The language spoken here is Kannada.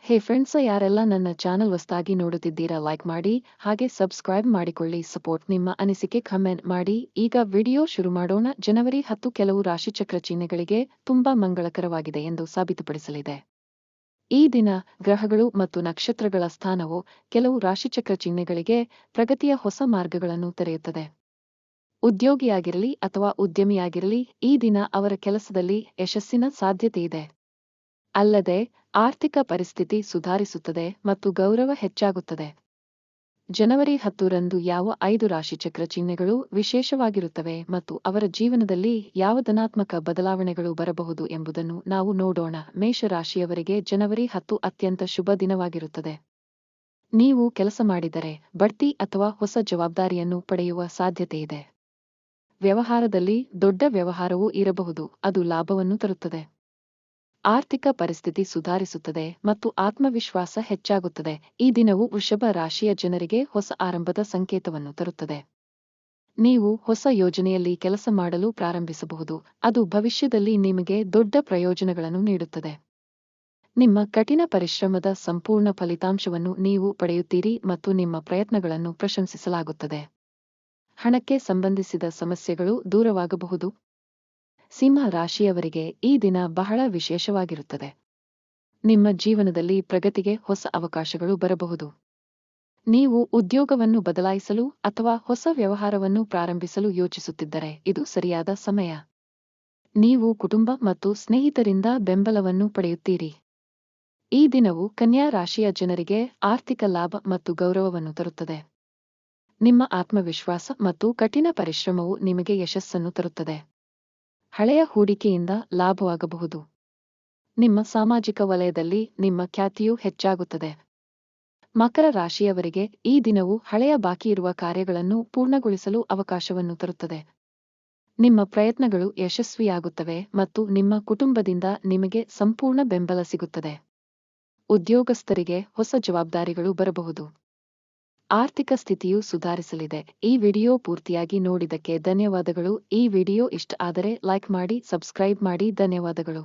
ಹೇ ಫ್ರೆಂಡ್ಸ್, ಯಾರೆಲ್ಲ ನನ್ನ ಚಾನಲ್ ಹೊಸದಾಗಿ ನೋಡುತ್ತಿದ್ದೀರಾ ಲೈಕ್ ಮಾಡಿ, ಹಾಗೆ ಸಬ್ಸ್ಕ್ರೈಬ್ ಮಾಡಿಕೊಳ್ಳಿ. ಸಪೋರ್ಟ್ ನಿಮ್ಮ ಅನಿಸಿಕೆ ಕಮೆಂಟ್ ಮಾಡಿ. ಈಗ ವಿಡಿಯೋ ಶುರು ಮಾಡೋಣ. ಜನವರಿ 10 ಕೆಲವು ರಾಶಿಚಕ್ರ ಚಿಹ್ನೆಗಳಿಗೆ ತುಂಬಾ ಮಂಗಳಕರವಾಗಿದೆ ಎಂದು ಸಾಬೀತುಪಡಿಸಲಿದೆ. ಈ ದಿನ ಗ್ರಹಗಳು ಮತ್ತು ನಕ್ಷತ್ರಗಳ ಸ್ಥಾನವು ಕೆಲವು ರಾಶಿಚಕ್ರ ಚಿಹ್ನೆಗಳಿಗೆ ಪ್ರಗತಿಯ ಹೊಸ ಮಾರ್ಗಗಳನ್ನು ತೆರೆಯುತ್ತದೆ. ಉದ್ಯೋಗಿಯಾಗಿರಲಿ ಅಥವಾ ಉದ್ಯಮಿಯಾಗಿರಲಿ, ಈ ದಿನ ಅವರ ಕೆಲಸದಲ್ಲಿ ಯಶಸ್ಸಿನ ಸಾಧ್ಯತೆಯಿದೆ. ಅಲ್ಲದೆ ಆರ್ಥಿಕ ಪರಿಸ್ಥಿತಿ ಸುಧಾರಿಸುತ್ತದೆ ಮತ್ತು ಗೌರವ ಹೆಚ್ಚಾಗುತ್ತದೆ. ಜನವರಿ 10 ರಂದು ಯಾವ 5 ರಾಶಿಚಕ್ರ ಚಿಹ್ನೆಗಳು ವಿಶೇಷವಾಗಿರುತ್ತವೆ ಮತ್ತು ಅವರ ಜೀವನದಲ್ಲಿ ಯಾವ ಧನಾತ್ಮಕ ಬದಲಾವಣೆಗಳು ಬರಬಹುದು ಎಂಬುದನ್ನು ನಾವು ನೋಡೋಣ. ಮೇಷರಾಶಿಯವರಿಗೆ ಜನವರಿ 10 ಅತ್ಯಂತ ಶುಭ ದಿನವಾಗಿರುತ್ತದೆ. ನೀವು ಕೆಲಸ ಮಾಡಿದರೆ ಬಡ್ತಿ ಅಥವಾ ಹೊಸ ಜವಾಬ್ದಾರಿಯನ್ನು ಪಡೆಯುವ ಸಾಧ್ಯತೆಯಿದೆ. ವ್ಯವಹಾರದಲ್ಲಿ ದೊಡ್ಡ ವ್ಯವಹಾರವೂ ಇರಬಹುದು, ಅದು ಲಾಭವನ್ನು ತರುತ್ತದೆ. ಆರ್ಥಿಕ ಪರಿಸ್ಥಿತಿ ಸುಧಾರಿಸುತ್ತದೆ ಮತ್ತು ಆತ್ಮವಿಶ್ವಾಸ ಹೆಚ್ಚಾಗುತ್ತದೆ. ಈ ದಿನವು ವೃಷಭ ರಾಶಿಯ ಜನರಿಗೆ ಹೊಸ ಆರಂಭದ ಸಂಕೇತವನ್ನು ತರುತ್ತದೆ. ನೀವು ಹೊಸ ಯೋಜನೆಯಲ್ಲಿ ಕೆಲಸ ಮಾಡಲು ಪ್ರಾರಂಭಿಸಬಹುದು, ಅದು ಭವಿಷ್ಯದಲ್ಲಿ ನಿಮಗೆ ದೊಡ್ಡ ಪ್ರಯೋಜನಗಳನ್ನು ನೀಡುತ್ತದೆ. ನಿಮ್ಮ ಕಠಿಣ ಪರಿಶ್ರಮದ ಸಂಪೂರ್ಣ ಫಲಿತಾಂಶವನ್ನು ನೀವು ಪಡೆಯುತ್ತೀರಿ ಮತ್ತು ನಿಮ್ಮ ಪ್ರಯತ್ನಗಳನ್ನು ಪ್ರಶಂಸಿಸಲಾಗುತ್ತದೆ. ಹಣಕ್ಕೆ ಸಂಬಂಧಿಸಿದ ಸಮಸ್ಯೆಗಳು ದೂರವಾಗಬಹುದು. ಸಿಂಹ ರಾಶಿಯವರಿಗೆ ಈ ದಿನ ಬಹಳ ವಿಶೇಷವಾಗಿರುತ್ತದೆ. ನಿಮ್ಮ ಜೀವನದಲ್ಲಿ ಪ್ರಗತಿಗೆ ಹೊಸ ಅವಕಾಶಗಳು ಬರಬಹುದು. ನೀವು ಉದ್ಯೋಗವನ್ನು ಬದಲಾಯಿಸಲು ಅಥವಾ ಹೊಸ ವ್ಯವಹಾರವನ್ನು ಪ್ರಾರಂಭಿಸಲು ಯೋಚಿಸುತ್ತಿದ್ದರೆ ಇದು ಸರಿಯಾದ ಸಮಯ. ನೀವು ಕುಟುಂಬ ಮತ್ತು ಸ್ನೇಹಿತರಿಂದ ಬೆಂಬಲವನ್ನು ಪಡೆಯುತ್ತೀರಿ. ಈ ದಿನವು ಕನ್ಯಾ ರಾಶಿಯ ಜನರಿಗೆ ಆರ್ಥಿಕ ಲಾಭ ಮತ್ತು ಗೌರವವನ್ನು ತರುತ್ತದೆ. ನಿಮ್ಮ ಆತ್ಮವಿಶ್ವಾಸ ಮತ್ತು ಕಠಿಣ ಪರಿಶ್ರಮವು ನಿಮಗೆ ಯಶಸ್ಸನ್ನು ತರುತ್ತದೆ. ಹಳೆಯ ಹೂಡಿಕೆಯಿಂದ ಲಾಭವಾಗಬಹುದು. ನಿಮ್ಮ ಸಾಮಾಜಿಕ ವಲಯದಲ್ಲಿ ನಿಮ್ಮ ಖ್ಯಾತಿಯು ಹೆಚ್ಚಾಗುತ್ತದೆ. ಮಕರ ರಾಶಿಯವರಿಗೆ ಈ ದಿನವು ಹಳೆಯ ಬಾಕಿಯಿರುವ ಕಾರ್ಯಗಳನ್ನು ಪೂರ್ಣಗೊಳಿಸಲು ಅವಕಾಶವನ್ನು ತರುತ್ತದೆ. ನಿಮ್ಮ ಪ್ರಯತ್ನಗಳು ಯಶಸ್ವಿಯಾಗುತ್ತವೆ ಮತ್ತು ನಿಮ್ಮ ಕುಟುಂಬದಿಂದ ನಿಮಗೆ ಸಂಪೂರ್ಣ ಬೆಂಬಲ ಸಿಗುತ್ತದೆ. ಉದ್ಯೋಗಸ್ಥರಿಗೆ ಹೊಸ ಜವಾಬ್ದಾರಿಗಳು ಬರಬಹುದು. ಆರ್ಥಿಕ ಸ್ಥಿತಿಯು ಸುಧಾರಿಸಲಿದೆ. ಈ ವಿಡಿಯೋ ಪೂರ್ತಿಯಾಗಿ ನೋಡಿದ್ದಕ್ಕೆ ಧನ್ಯವಾದಗಳು. ಈ ವಿಡಿಯೋ ಇಷ್ಟ ಆದರೆ ಲೈಕ್ ಮಾಡಿ, ಸಬ್ಸ್ಕ್ರೈಬ್ ಮಾಡಿ. ಧನ್ಯವಾದಗಳು.